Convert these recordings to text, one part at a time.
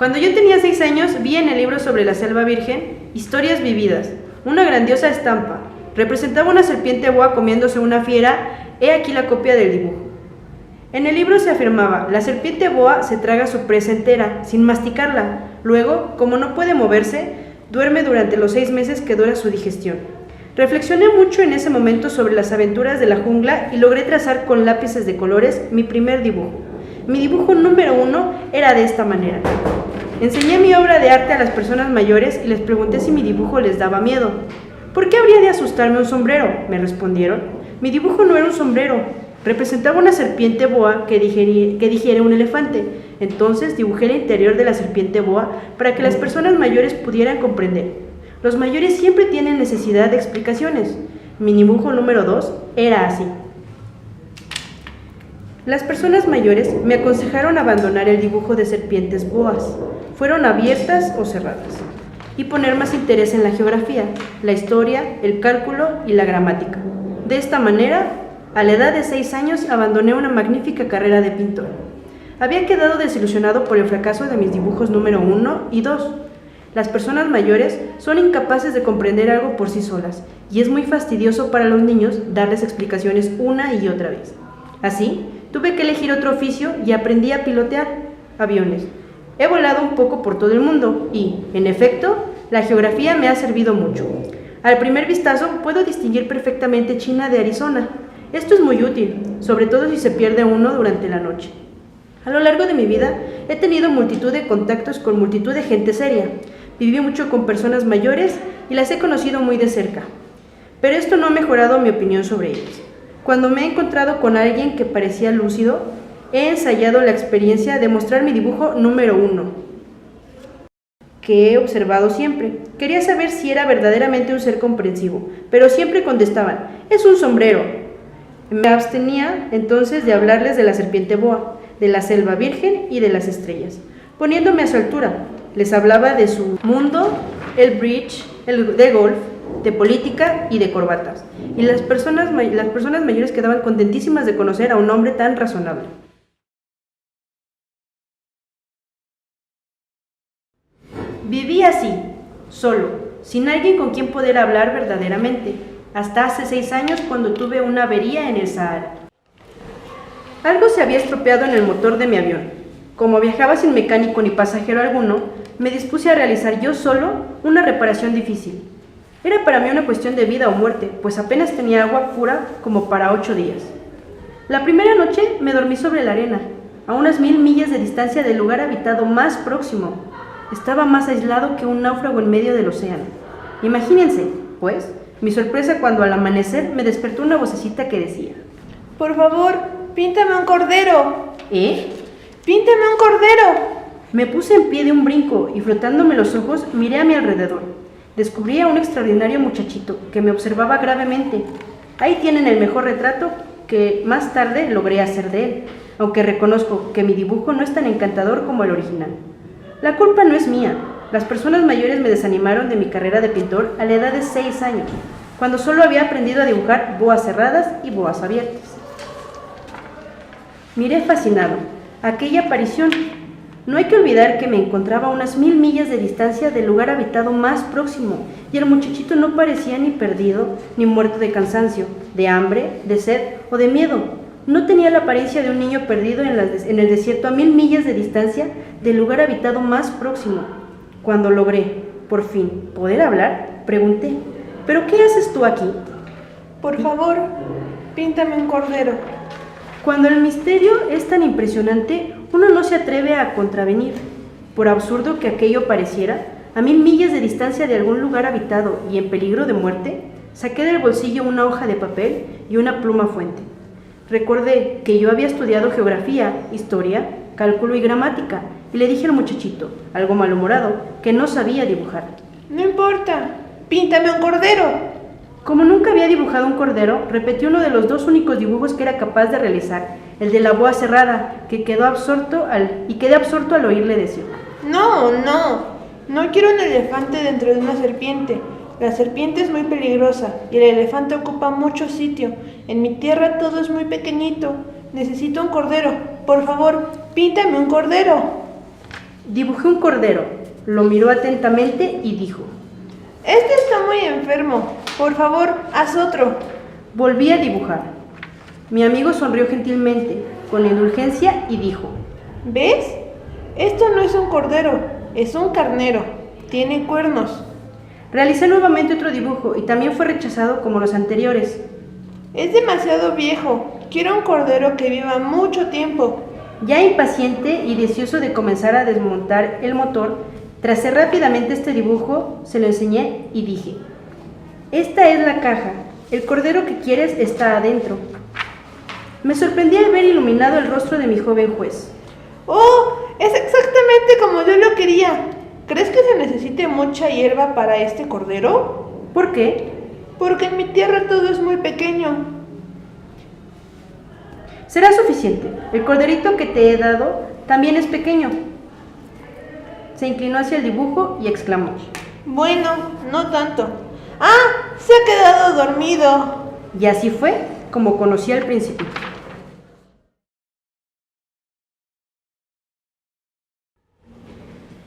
Cuando yo tenía 6 años, vi en el libro sobre la selva virgen historias vividas, una grandiosa estampa. Representaba una serpiente boa comiéndose una fiera. He aquí la copia del dibujo. En el libro se afirmaba: la serpiente boa se traga su presa entera, sin masticarla. Luego, como no puede moverse, duerme durante los 6 meses que dura su digestión. Reflexioné mucho en ese momento sobre las aventuras de la jungla y logré trazar con lápices de colores mi primer dibujo. Mi dibujo número 1 era de esta manera. Enseñé mi obra de arte a las personas mayores y les pregunté si mi dibujo les daba miedo. ¿Por qué habría de asustarme un sombrero?, me respondieron. Mi dibujo no era un sombrero, representaba una serpiente boa que digiere un elefante. Entonces dibujé el interior de la serpiente boa para que las personas mayores pudieran comprender. Los mayores siempre tienen necesidad de explicaciones. Mi dibujo número 2 era así. Las personas mayores me aconsejaron abandonar el dibujo de serpientes boas, fueron abiertas o cerradas, y poner más interés en la geografía, la historia, el cálculo y la gramática. De esta manera, a la edad de 6 años, abandoné una magnífica carrera de pintor. Había quedado desilusionado por el fracaso de mis dibujos número 1 y 2. Las personas mayores son incapaces de comprender algo por sí solas, y es muy fastidioso para los niños darles explicaciones una y otra vez. Así, tuve que elegir otro oficio y aprendí a pilotear aviones. He volado un poco por todo el mundo y, en efecto, la geografía me ha servido mucho. Al primer vistazo puedo distinguir perfectamente China de Arizona. Esto es muy útil, sobre todo si se pierde uno durante la noche. A lo largo de mi vida he tenido multitud de contactos con multitud de gente seria. Viví mucho con personas mayores y las he conocido muy de cerca. Pero esto no ha mejorado mi opinión sobre ellas. Cuando me he encontrado con alguien que parecía lúcido, he ensayado la experiencia de mostrar mi dibujo número 1, que he observado siempre. Quería saber si era verdaderamente un ser comprensivo, pero siempre contestaban: es un sombrero. Me abstenía entonces de hablarles de la serpiente boa, de la selva virgen y de las estrellas. Poniéndome a su altura, les hablaba de su mundo, el bridge, de golf, de política y de corbatas. Y las personas mayores quedaban contentísimas de conocer a un hombre tan razonable. Viví así, solo, sin alguien con quien poder hablar verdaderamente, hasta hace 6 años cuando tuve una avería en el Sahara. Algo se había estropeado en el motor de mi avión. Como viajaba sin mecánico ni pasajero alguno, me dispuse a realizar yo solo una reparación difícil. Era para mí una cuestión de vida o muerte, pues apenas tenía agua pura como para 8 días. La primera noche me dormí sobre la arena, a unas 1000 millas de distancia del lugar habitado más próximo. Estaba más aislado que un náufrago en medio del océano. Imagínense, pues, mi sorpresa cuando al amanecer me despertó una vocecita que decía: Por favor, píntame un cordero. ¿Eh? ¡Píntame un cordero! Me puse en pie de un brinco y frotándome los ojos miré a mi alrededor. Descubrí a un extraordinario muchachito que me observaba gravemente. Ahí tienen el mejor retrato que más tarde logré hacer de él, aunque reconozco que mi dibujo no es tan encantador como el original. La culpa no es mía. Las personas mayores me desanimaron de mi carrera de pintor a la edad de 6 años, cuando solo había aprendido a dibujar boas cerradas y boas abiertas. Miré fascinado aquella aparición. No hay que olvidar que me encontraba a unas 1000 millas de distancia del lugar habitado más próximo, y el muchachito no parecía ni perdido, ni muerto de cansancio, de hambre, de sed o de miedo. No tenía la apariencia de un niño perdido en el desierto a 1000 millas de distancia del lugar habitado más próximo. Cuando logré, por fin, poder hablar, pregunté: ¿pero qué haces tú aquí? Por favor, píntame un cordero. Cuando el misterio es tan impresionante, uno no se atreve a contravenir. Por absurdo que aquello pareciera, a 1000 millas de distancia de algún lugar habitado y en peligro de muerte, saqué del bolsillo una hoja de papel y una pluma fuente. Recordé que yo había estudiado geografía, historia, cálculo y gramática, y le dije al muchachito, algo malhumorado, que no sabía dibujar. No importa, píntame un cordero. Como nunca había dibujado un cordero, repetí uno de los 2 únicos dibujos que era capaz de realizar, el de la boa cerrada, que quedé absorto al oírle decir: No quiero un elefante dentro de una serpiente. La serpiente es muy peligrosa y el elefante ocupa mucho sitio. En mi tierra todo es muy pequeñito. Necesito un cordero. Por favor, píntame un cordero. Dibujé un cordero, lo miró atentamente y dijo: Este está muy enfermo. Por favor, haz otro. Volví a dibujar. Mi amigo sonrió gentilmente, con indulgencia, y dijo: ¿Ves? Esto no es un cordero, es un carnero. Tiene cuernos. Realicé nuevamente otro dibujo y también fue rechazado como los anteriores. Es demasiado viejo. Quiero un cordero que viva mucho tiempo. Ya impaciente y deseoso de comenzar a desmontar el motor, tracé rápidamente este dibujo, se lo enseñé y dije: Esta es la caja, el cordero que quieres está adentro. Me sorprendí al ver iluminado el rostro de mi joven juez. ¡Oh! Es exactamente como yo lo quería. ¿Crees que se necesite mucha hierba para este cordero? ¿Por qué? Porque en mi tierra todo es muy pequeño. Será suficiente. El corderito que te he dado también es pequeño. Se inclinó hacia el dibujo y exclamó: Bueno, no tanto. ¡Ah! Se ha quedado dormido. Y así fue como conocí al Principito.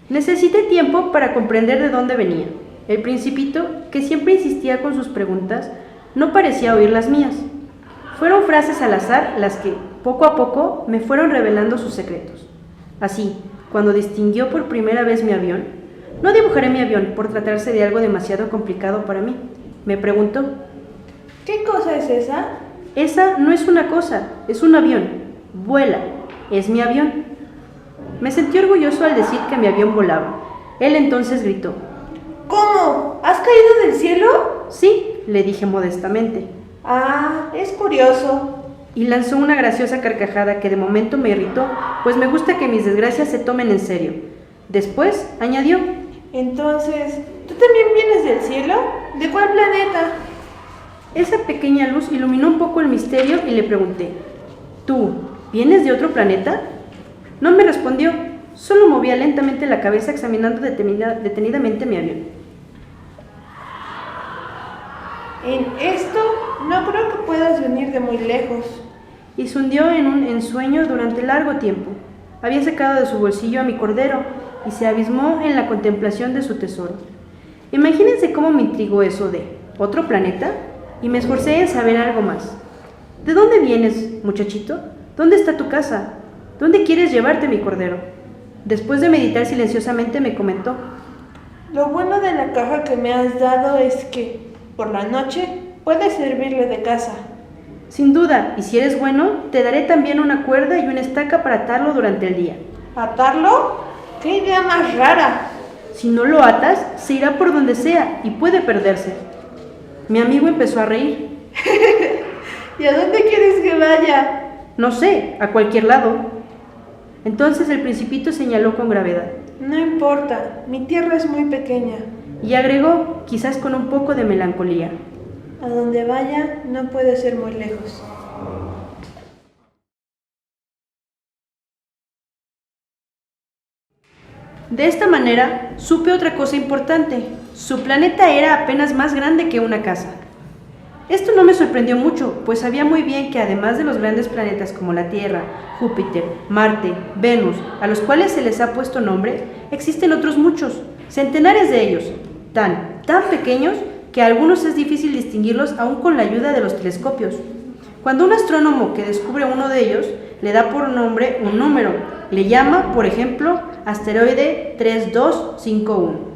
Necesité tiempo para comprender de dónde venía. El Principito, que siempre insistía con sus preguntas, no parecía oír las mías. Fueron frases al azar las que, poco a poco, me fueron revelando sus secretos. Así, cuando distinguió por primera vez mi avión, no dibujaré mi avión por tratarse de algo demasiado complicado para mí. Me preguntó: ¿Qué cosa es esa? Esa no es una cosa, es un avión. Vuela, es mi avión. Me sentí orgulloso al decir que mi avión volaba. Él entonces gritó: ¿Cómo? ¿Has caído del cielo? Sí, le dije modestamente. Ah, es curioso. Y lanzó una graciosa carcajada que de momento me irritó, pues me gusta que mis desgracias se tomen en serio. Después añadió: Entonces, ¿tú también vienes del cielo? ¿De cuál planeta? Esa pequeña luz iluminó un poco el misterio y le pregunté: ¿Tú vienes de otro planeta? No me respondió, solo movía lentamente la cabeza examinando detenidamente mi avión. En esto no creo que puedas venir de muy lejos. Y se hundió en un ensueño durante largo tiempo. Había sacado de su bolsillo a mi cordero y se abismó en la contemplación de su tesoro. Imagínense cómo me intrigó eso de ¿otro planeta? Y me esforcé en saber algo más. ¿De dónde vienes, muchachito? ¿Dónde está tu casa? ¿Dónde quieres llevarte, mi cordero? Después de meditar silenciosamente me comentó: Lo bueno de la caja que me has dado es que, por la noche, puedes servirle de casa. Sin duda, y si eres bueno, te daré también una cuerda y una estaca para atarlo durante el día. ¿Atarlo? ¡Qué idea más rara! Si no lo atas, se irá por donde sea y puede perderse. Mi amigo empezó a reír. ¿Y a dónde quieres que vaya? No sé, a cualquier lado. Entonces el Principito señaló con gravedad. No importa, mi tierra es muy pequeña. Y agregó, quizás con un poco de melancolía: A donde vaya no puede ser muy lejos. De esta manera, supe otra cosa importante. Su planeta era apenas más grande que una casa. Esto no me sorprendió mucho, pues sabía muy bien que además de los grandes planetas como la Tierra, Júpiter, Marte, Venus, a los cuales se les ha puesto nombre, existen otros muchos, centenares de ellos, tan pequeños que a algunos es difícil distinguirlos aún con la ayuda de los telescopios. Cuando un astrónomo que descubre uno de ellos le da por nombre un número, le llama, por ejemplo, asteroide 3251.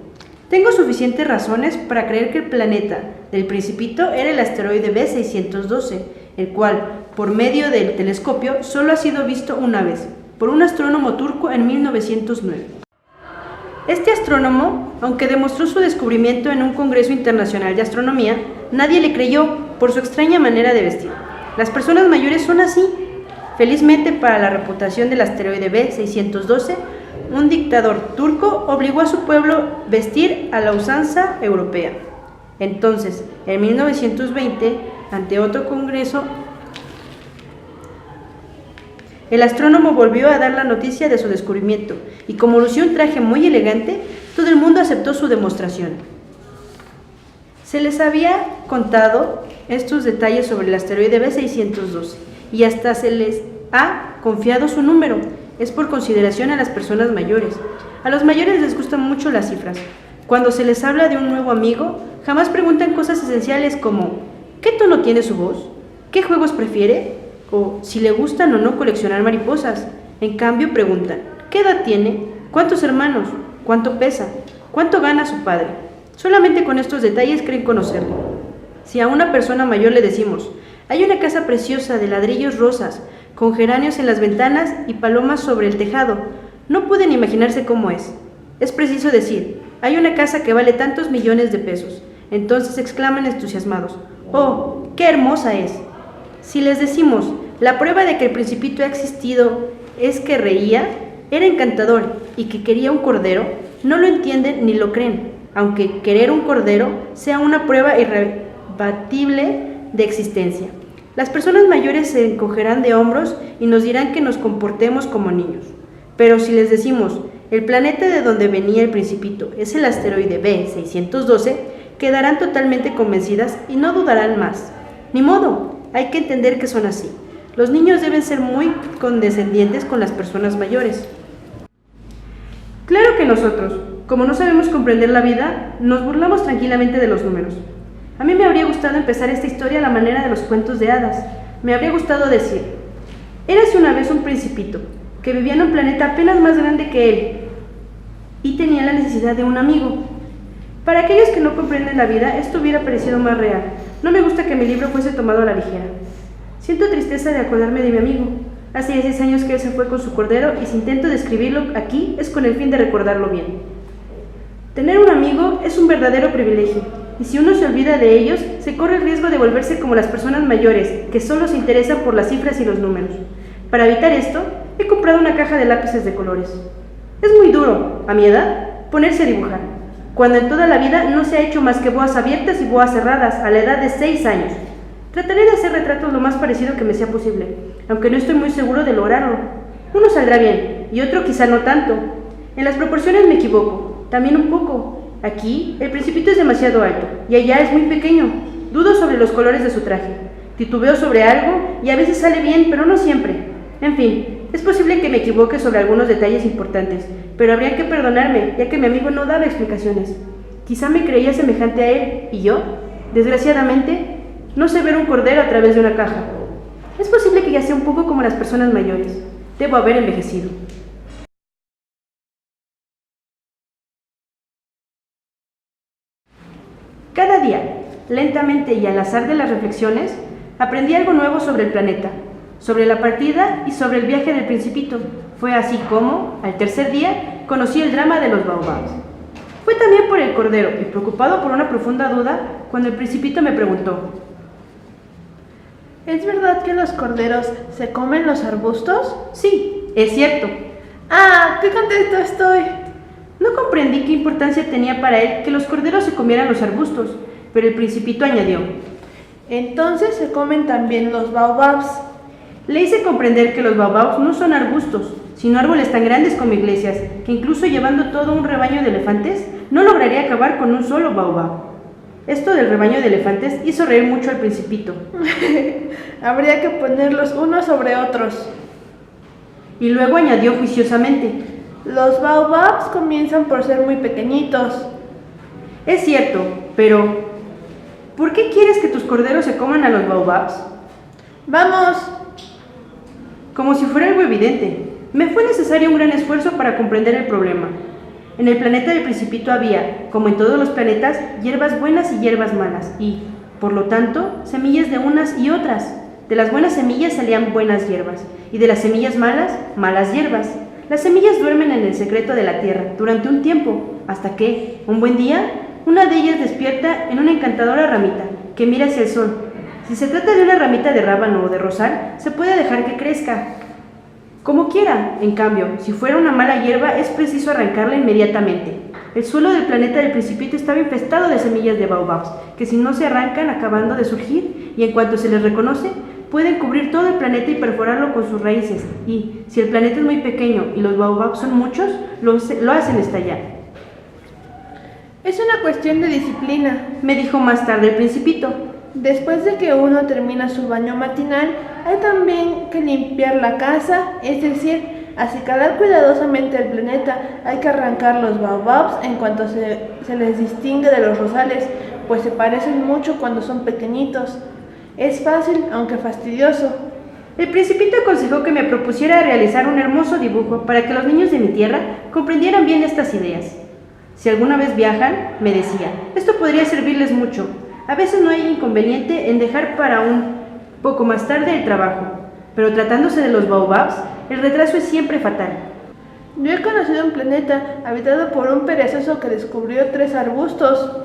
Tengo suficientes razones para creer que el planeta del Principito era el asteroide B612, el cual, por medio del telescopio, solo ha sido visto una vez, por un astrónomo turco en 1909. Este astrónomo, aunque demostró su descubrimiento en un congreso internacional de astronomía, nadie le creyó por su extraña manera de vestir. Las personas mayores son así. Felizmente para la reputación del asteroide B612, un dictador turco obligó a su pueblo a vestir a la usanza europea. Entonces, en 1920, ante otro congreso, el astrónomo volvió a dar la noticia de su descubrimiento, y como lució un traje muy elegante, todo el mundo aceptó su demostración. Se les había contado estos detalles sobre el asteroide B612, y hasta se les ha confiado su número. Es por consideración a las personas mayores. A los mayores les gustan mucho las cifras. Cuando se les habla de un nuevo amigo, jamás preguntan cosas esenciales como ¿qué tono tiene su voz? ¿Qué juegos prefiere? O si le gustan o no coleccionar mariposas. En cambio preguntan ¿qué edad tiene? ¿Cuántos hermanos? ¿Cuánto pesa? ¿Cuánto gana su padre? Solamente con estos detalles creen conocerlo. Si a una persona mayor le decimos hay una casa preciosa de ladrillos rosas, con geranios en las ventanas y palomas sobre el tejado, no pueden imaginarse cómo es. Es preciso decir, hay una casa que vale tantos millones de pesos. Entonces exclaman entusiasmados, ¡oh, qué hermosa es! Si les decimos, la prueba de que el Principito ha existido es que reía, era encantador y que quería un cordero, no lo entienden ni lo creen, aunque querer un cordero sea una prueba irrebatible de existencia. Las personas mayores se encogerán de hombros y nos dirán que nos comportemos como niños. Pero si les decimos, el planeta de donde venía el Principito es el asteroide B612, quedarán totalmente convencidas y no dudarán más. Ni modo, hay que entender que son así. Los niños deben ser muy condescendientes con las personas mayores. Claro que nosotros, como no sabemos comprender la vida, nos burlamos tranquilamente de los números. A mí me habría gustado empezar esta historia a la manera de los cuentos de hadas. Me habría gustado decir, érase una vez un principito que vivía en un planeta apenas más grande que él y tenía la necesidad de un amigo. Para aquellos que no comprenden la vida, esto hubiera parecido más real. No me gusta que mi libro fuese tomado a la ligera. Siento tristeza de acordarme de mi amigo. Hace 16 años que él se fue con su cordero y si intento describirlo aquí es con el fin de recordarlo bien. Tener un amigo es un verdadero privilegio. Y si uno se olvida de ellos, se corre el riesgo de volverse como las personas mayores, que solo se interesan por las cifras y los números. Para evitar esto, he comprado una caja de lápices de colores. Es muy duro, a mi edad, ponerse a dibujar, cuando en toda la vida no se ha hecho más que boas abiertas y boas cerradas a la edad de 6 años. Trataré de hacer retratos lo más parecido que me sea posible, aunque no estoy muy seguro de lograrlo. Uno saldrá bien, y otro quizá no tanto. En las proporciones me equivoco, también un poco. Aquí, el Principito es demasiado alto, y allá es muy pequeño. Dudo sobre los colores de su traje. Titubeo sobre algo, y a veces sale bien, pero no siempre. En fin, es posible que me equivoque sobre algunos detalles importantes, pero habría que perdonarme, ya que mi amigo no daba explicaciones. Quizá me creía semejante a él, y yo, desgraciadamente, no sé ver un cordero a través de una caja. Es posible que ya sea un poco como las personas mayores. Debo haber envejecido. Cada día, lentamente y al azar de las reflexiones, aprendí algo nuevo sobre el planeta, sobre la partida y sobre el viaje del Principito. Fue así como, al tercer día, conocí el drama de los baobabs. Fue también por el cordero y preocupado por una profunda duda cuando el Principito me preguntó: ¿Es verdad que los corderos se comen los arbustos? Sí, es cierto. ¡Ah, qué contento estoy! No comprendí qué importancia tenía para él que los corderos se comieran los arbustos, pero el Principito añadió: Entonces se comen también los baobabs. Le hice comprender que los baobabs no son arbustos, sino árboles tan grandes como iglesias, que incluso llevando todo un rebaño de elefantes, no lograría acabar con un solo baobab. Esto del rebaño de elefantes hizo reír mucho al Principito. Habría que ponerlos unos sobre otros. Y luego añadió juiciosamente: Los baobabs comienzan por ser muy pequeñitos. Es cierto, pero ¿por qué quieres que tus corderos se coman a los baobabs? ¡Vamos! Como si fuera algo evidente. Me fue necesario un gran esfuerzo para comprender el problema. En el planeta del Principito había, como en todos los planetas, hierbas buenas y hierbas malas, y, por lo tanto, semillas de unas y otras. De las buenas semillas salían buenas hierbas, y de las semillas malas, malas hierbas. Las semillas duermen en el secreto de la tierra durante un tiempo, hasta que, un buen día, una de ellas despierta en una encantadora ramita que mira hacia el sol. Si se trata de una ramita de rábano o de rosal, se puede dejar que crezca como quiera. En cambio, si fuera una mala hierba, es preciso arrancarla inmediatamente. El suelo del planeta del Principito estaba infestado de semillas de baobabs, que si no se arrancan acabando de surgir, y en cuanto se les reconoce, pueden cubrir todo el planeta y perforarlo con sus raíces, y, si el planeta es muy pequeño y los baobabs son muchos, lo hacen estallar. Es una cuestión de disciplina, me dijo más tarde el Principito. Después de que uno termina su baño matinal, hay también que limpiar la casa, es decir, Al calar cuidadosamente el planeta, hay que arrancar los baobabs en cuanto se les distingue de los rosales, pues se parecen mucho cuando son pequeñitos. Es fácil, aunque fastidioso. El Principito aconsejó que me propusiera realizar un hermoso dibujo para que los niños de mi tierra comprendieran bien estas ideas. Si alguna vez viajan, me decía, esto podría servirles mucho. A veces no hay inconveniente en dejar para un poco más tarde el trabajo, pero tratándose de los baobabs, el retraso es siempre fatal. Yo he conocido un planeta habitado por un perezoso que descubrió 3 arbustos.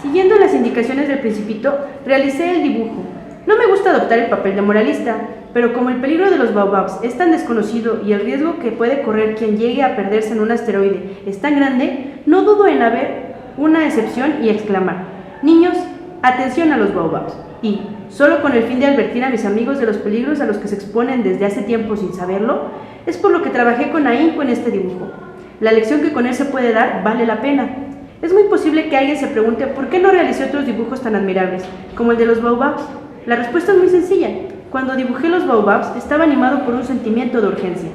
Siguiendo las indicaciones del Principito, realicé el dibujo. No me gusta adoptar el papel de moralista, pero como el peligro de los baobabs es tan desconocido y el riesgo que puede correr quien llegue a perderse en un asteroide es tan grande, no dudo en haber una excepción y exclamar: niños, atención a los baobabs. Y, solo con el fin de advertir a mis amigos de los peligros a los que se exponen desde hace tiempo sin saberlo, es por lo que trabajé con ahínco en este dibujo. La lección que con él se puede dar vale la pena. Es muy posible que alguien se pregunte por qué no realicé otros dibujos tan admirables, como el de los baobabs. La respuesta es muy sencilla. Cuando dibujé los baobabs estaba animado por un sentimiento de urgencia.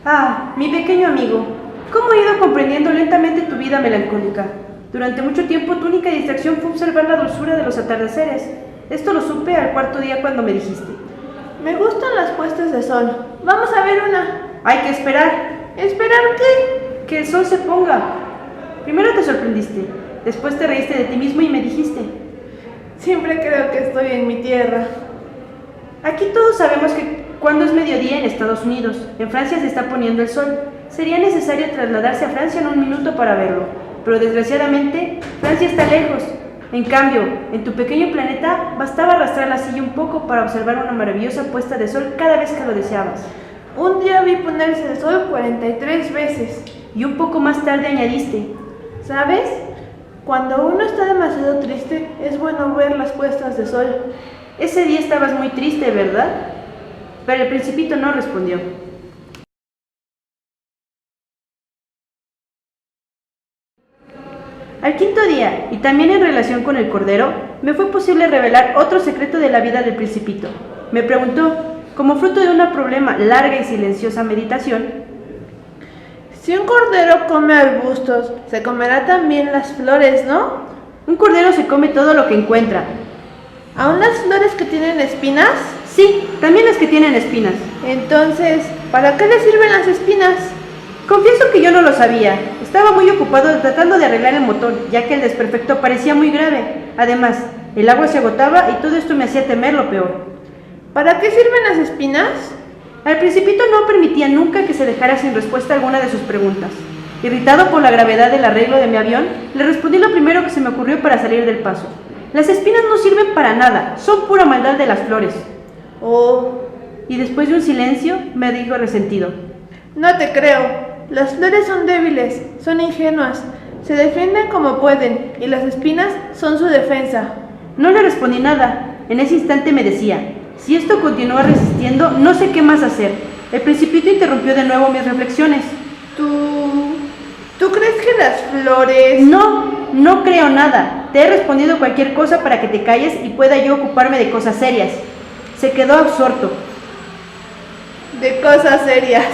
Ah, mi pequeño amigo, ¿cómo he ido comprendiendo lentamente tu vida melancólica? Durante mucho tiempo tu única distracción fue observar la dulzura de los atardeceres. Esto lo supe al 4.º día cuando me dijiste: Me gustan las puestas de sol. Vamos a ver una. Hay que esperar. ¿Esperar qué? Que el sol se ponga. Primero te sorprendiste, después te reíste de ti mismo y me dijiste: Siempre creo que estoy en mi tierra. Aquí todos sabemos que cuando es mediodía en Estados Unidos, en Francia se está poniendo el sol. Sería necesario trasladarse a Francia en un minuto para verlo, pero desgraciadamente Francia está lejos. En cambio, en tu pequeño planeta bastaba arrastrar la silla un poco para observar una maravillosa puesta de sol cada vez que lo deseabas. Un día vi ponerse el sol 43 veces. Y un poco más tarde añadiste: ¿sabes? Cuando uno está demasiado triste, es bueno ver las puestas de sol. Ese día estabas muy triste, ¿verdad? Pero el Principito no respondió. Al 5.º día, y también en relación con el Cordero, me fue posible revelar otro secreto de la vida del Principito. Me preguntó, como fruto de una problema larga y silenciosa meditación: si un cordero come arbustos, se comerá también las flores, ¿no? Un cordero se come todo lo que encuentra. ¿Aún las flores que tienen espinas? Sí, también las que tienen espinas. Entonces, ¿para qué le sirven las espinas? Confieso que yo no lo sabía. Estaba muy ocupado tratando de arreglar el motor, ya que el desperfecto parecía muy grave. Además, el agua se agotaba y todo esto me hacía temer lo peor. ¿Para qué sirven las espinas? Al Principito no permitía nunca que se dejara sin respuesta alguna de sus preguntas. Irritado por la gravedad del arreglo de mi avión, le respondí lo primero que se me ocurrió para salir del paso. Las espinas no sirven para nada, son pura maldad de las flores. Oh. Y después de un silencio, me dijo resentido: no te creo. Las flores son débiles, son ingenuas, se defienden como pueden, y las espinas son su defensa. No le respondí nada. En ese instante me decía: si esto continúa resistiendo, no sé qué más hacer. El Principito interrumpió de nuevo mis reflexiones. ¿Tú crees que las flores...? No creo nada. Te he respondido cualquier cosa para que te calles y pueda yo ocuparme de cosas serias. Se quedó absorto. De cosas serias.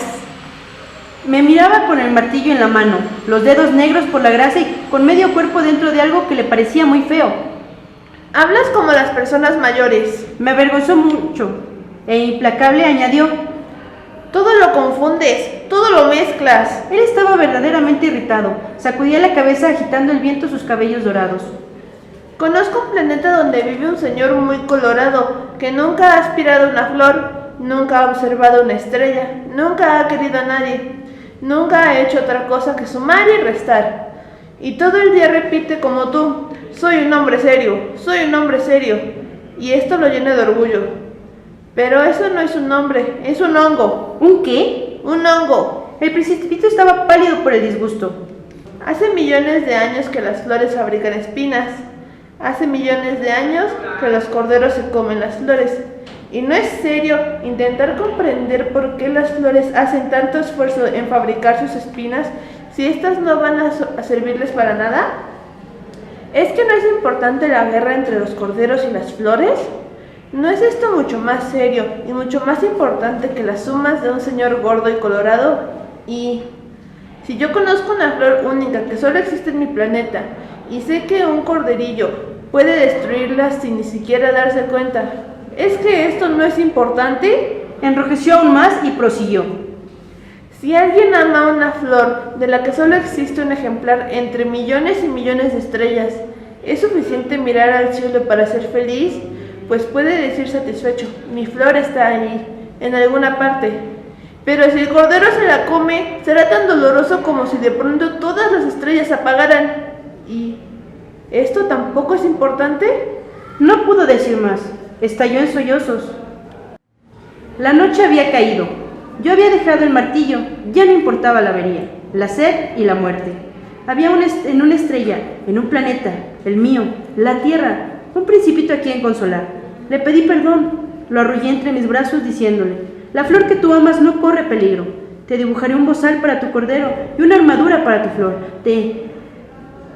Me miraba con el martillo en la mano, los dedos negros por la grasa y con medio cuerpo dentro de algo que le parecía muy feo. Hablas como las personas mayores. Me avergonzó mucho e implacable añadió: todo lo confundes, todo lo mezclas. Él estaba verdaderamente irritado. Sacudía la cabeza agitando el viento sus cabellos dorados. Conozco un planeta donde vive un señor muy colorado que nunca ha aspirado una flor, nunca ha observado una estrella, nunca ha querido a nadie, nunca ha hecho otra cosa que sumar y restar. Y todo el día repite como tú: soy un hombre serio, soy un hombre serio. Y esto lo llena de orgullo. Pero eso no es un hombre, es un hongo. ¿Un qué? Un hongo. El Principito estaba pálido por el disgusto. Hace millones de años que las flores fabrican espinas. Hace millones de años que los corderos se comen las flores. ¿Y no es serio intentar comprender por qué las flores hacen tanto esfuerzo en fabricar sus espinas si estas no van a servirles para nada? ¿Es que no es importante la guerra entre los corderos y las flores? ¿No es esto mucho más serio y mucho más importante que las sumas de un señor gordo y colorado? Y si yo conozco una flor única que solo existe en mi planeta y sé que un corderillo puede destruirla sin ni siquiera darse cuenta, ¿es que esto no es importante? Enrojeció aún más y prosiguió. Si alguien ama una flor de la que solo existe un ejemplar entre millones y millones de estrellas, ¿es suficiente mirar al cielo para ser feliz? Pues puede decir satisfecho, mi flor está ahí, en alguna parte. Pero si el cordero se la come, será tan doloroso como si de pronto todas las estrellas se apagaran. ¿Y esto tampoco es importante? No pudo decir más. Estalló en sollozos. La noche había caído. Yo había dejado el martillo. Ya no importaba la avería, la sed y la muerte. Había en una estrella, en un planeta, el mío, la Tierra, un principito a quien consolar. Le pedí perdón. Lo arrullé entre mis brazos diciéndole: la flor que tú amas no corre peligro. Te dibujaré un bozal para tu cordero y una armadura para tu flor.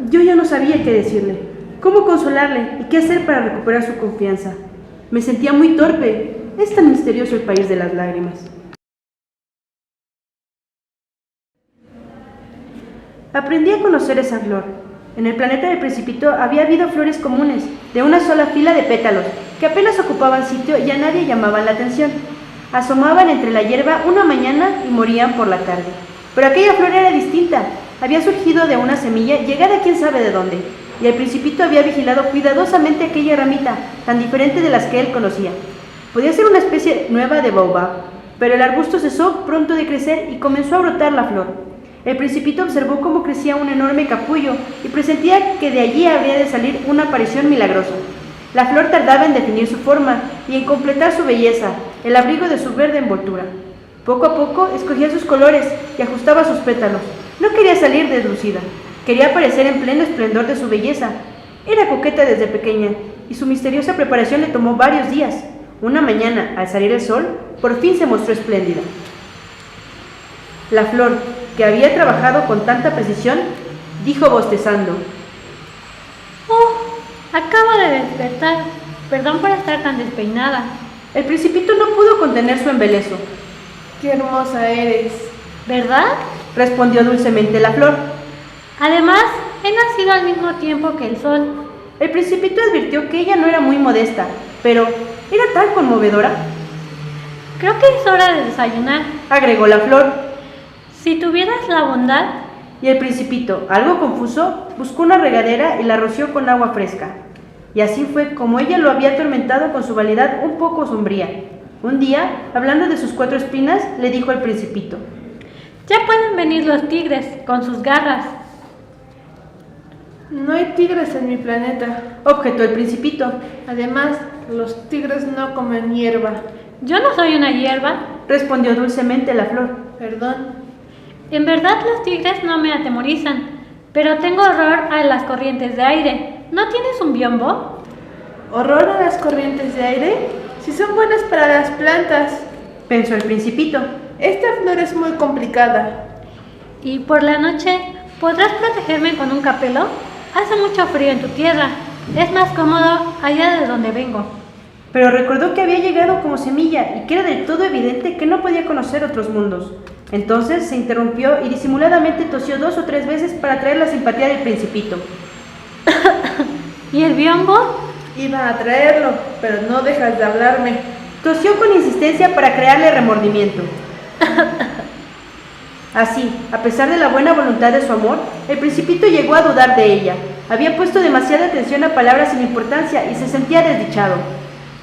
Yo ya no sabía qué decirle, cómo consolarle y qué hacer para recuperar su confianza. Me sentía muy torpe. Es tan misterioso el país de las lágrimas. Aprendí a conocer esa flor. En el planeta del Principito había habido flores comunes, de una sola fila de pétalos, que apenas ocupaban sitio y a nadie llamaban la atención. Asomaban entre la hierba una mañana y morían por la tarde. Pero aquella flor era distinta. Había surgido de una semilla llegada quién sabe de dónde, y el Principito había vigilado cuidadosamente aquella ramita, tan diferente de las que él conocía. Podía ser una especie nueva de baobab, pero el arbusto cesó pronto de crecer y comenzó a brotar la flor. El Principito observó cómo crecía un enorme capullo y presentía que de allí habría de salir una aparición milagrosa. La flor tardaba en definir su forma y en completar su belleza, el abrigo de su verde envoltura. Poco a poco escogía sus colores y ajustaba sus pétalos. No quería salir deslucida, quería aparecer en pleno esplendor de su belleza. Era coqueta desde pequeña y su misteriosa preparación le tomó varios días. Una mañana, al salir el sol, por fin se mostró espléndida. La flor, que había trabajado con tanta precisión, dijo bostezando: Oh, acabo de despertar. Perdón por estar tan despeinada. El Principito no pudo contener su embeleso. ¡Qué hermosa eres! ¿Verdad? Respondió dulcemente la flor. Además, he nacido al mismo tiempo que el sol. El Principito advirtió que ella no era muy modesta, pero era tan conmovedora. Creo que es hora de desayunar. Agregó la flor. Si tuvieras la bondad. Y el Principito, algo confuso, buscó una regadera y la roció con agua fresca. Y así fue como ella lo había atormentado con su vanidad un poco sombría. Un día, hablando de sus 4 espinas, le dijo al Principito: Ya pueden venir los tigres con sus garras. No hay tigres en mi planeta. Objetó el Principito. Además, los tigres no comen hierba. Yo no soy una hierba. Respondió dulcemente la flor. Perdón. En verdad los tigres no me atemorizan, pero tengo horror a las corrientes de aire. ¿No tienes un biombo? ¿Horror a las corrientes de aire? Si son buenas para las plantas. Pensó el Principito. Esta flor es muy complicada. ¿Y por la noche podrás protegerme con un capelo? Hace mucho frío en tu tierra. Es más cómodo allá de donde vengo. Pero recordó que había llegado como semilla y que era del todo evidente que no podía conocer otros mundos. Entonces se interrumpió y disimuladamente tosió 2 o 3 veces para atraer la simpatía del Principito. ¿Y el biombo? Iba a traerlo, pero no dejas de hablarme. Tosió con insistencia para crearle remordimiento. Así, a pesar de la buena voluntad de su amor, el Principito llegó a dudar de ella. Había puesto demasiada atención a palabras sin importancia y se sentía desdichado.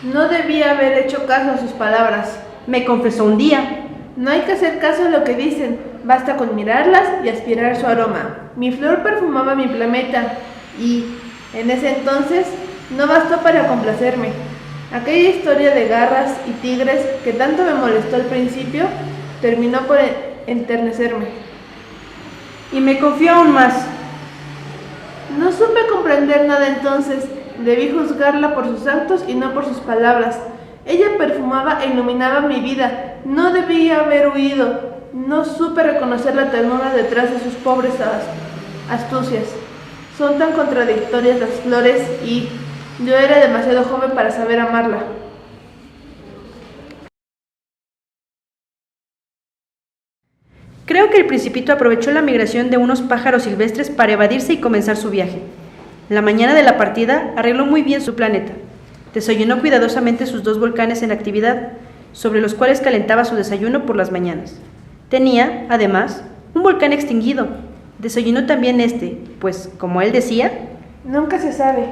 No debía haber hecho caso a sus palabras. Me confesó un día. No hay que hacer caso a lo que dicen, basta con mirarlas y aspirar su aroma. Mi flor perfumaba mi planeta y, en ese entonces, no bastó para complacerme. Aquella historia de garras y tigres que tanto me molestó al principio, terminó por enternecerme. Y me confió aún más. No supe comprender nada entonces, debí juzgarla por sus actos y no por sus palabras. Ella perfumaba e iluminaba mi vida. No debía haber huido. No supe reconocer la ternura detrás de sus pobres astucias. Son tan contradictorias las flores y yo era demasiado joven para saber amarla. Creo que el Principito aprovechó la migración de unos pájaros silvestres para evadirse y comenzar su viaje. La mañana de la partida arregló muy bien su planeta. Desayunó cuidadosamente sus 2 volcanes en actividad, sobre los cuales calentaba su desayuno por las mañanas. Tenía, además, un volcán extinguido. Desayunó también pues, como él decía, Nunca se sabe.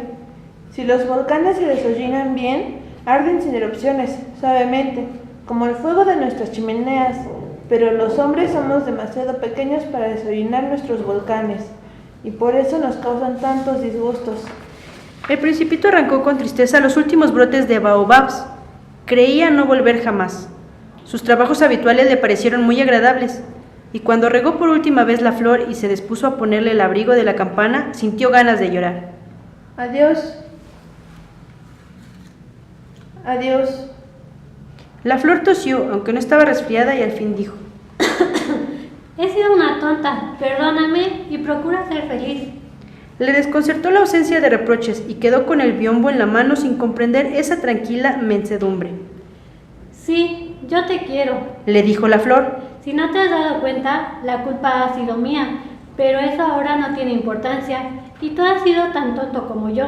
Si los volcanes se deshollinan bien, arden sin erupciones, suavemente, como el fuego de nuestras chimeneas, pero los hombres somos demasiado pequeños para deshollinar nuestros volcanes, y por eso nos causan tantos disgustos. El Principito arrancó con tristeza los últimos brotes de baobabs. Creía no volver jamás. Sus trabajos habituales le parecieron muy agradables, y cuando regó por última vez la flor y se dispuso a ponerle el abrigo de la campana, sintió ganas de llorar. Adiós. Adiós. La flor tosió, aunque no estaba resfriada, y al fin dijo: He sido una tonta, perdóname y procura ser feliz. Le desconcertó la ausencia de reproches y quedó con el biombo en la mano sin comprender esa tranquila mansedumbre. Sí, yo te quiero. Le dijo la flor. Si no te has dado cuenta, la culpa ha sido mía, pero eso ahora no tiene importancia y tú has sido tan tonto como yo.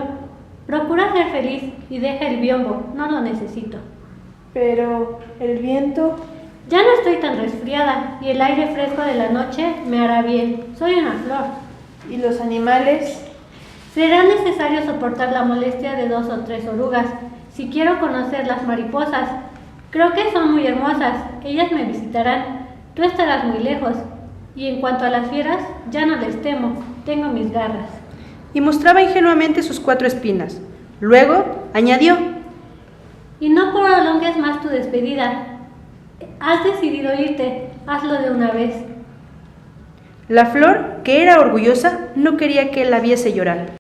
Procura ser feliz y deja el biombo, no lo necesito. Pero el viento... Ya no estoy tan resfriada y el aire fresco de la noche me hará bien. Soy una flor. ¿Y los animales? Será necesario soportar la molestia de 2 o 3 orugas si quiero conocer las mariposas. Creo que son muy hermosas, ellas me visitarán. Tú estarás muy lejos. Y en cuanto a las fieras, ya no les temo, tengo mis garras. Y mostraba ingenuamente sus 4 espinas. Luego añadió: Y no prolongues más tu despedida. Has decidido irte, hazlo de una vez. La flor, que era orgullosa, no quería que él la viese llorar.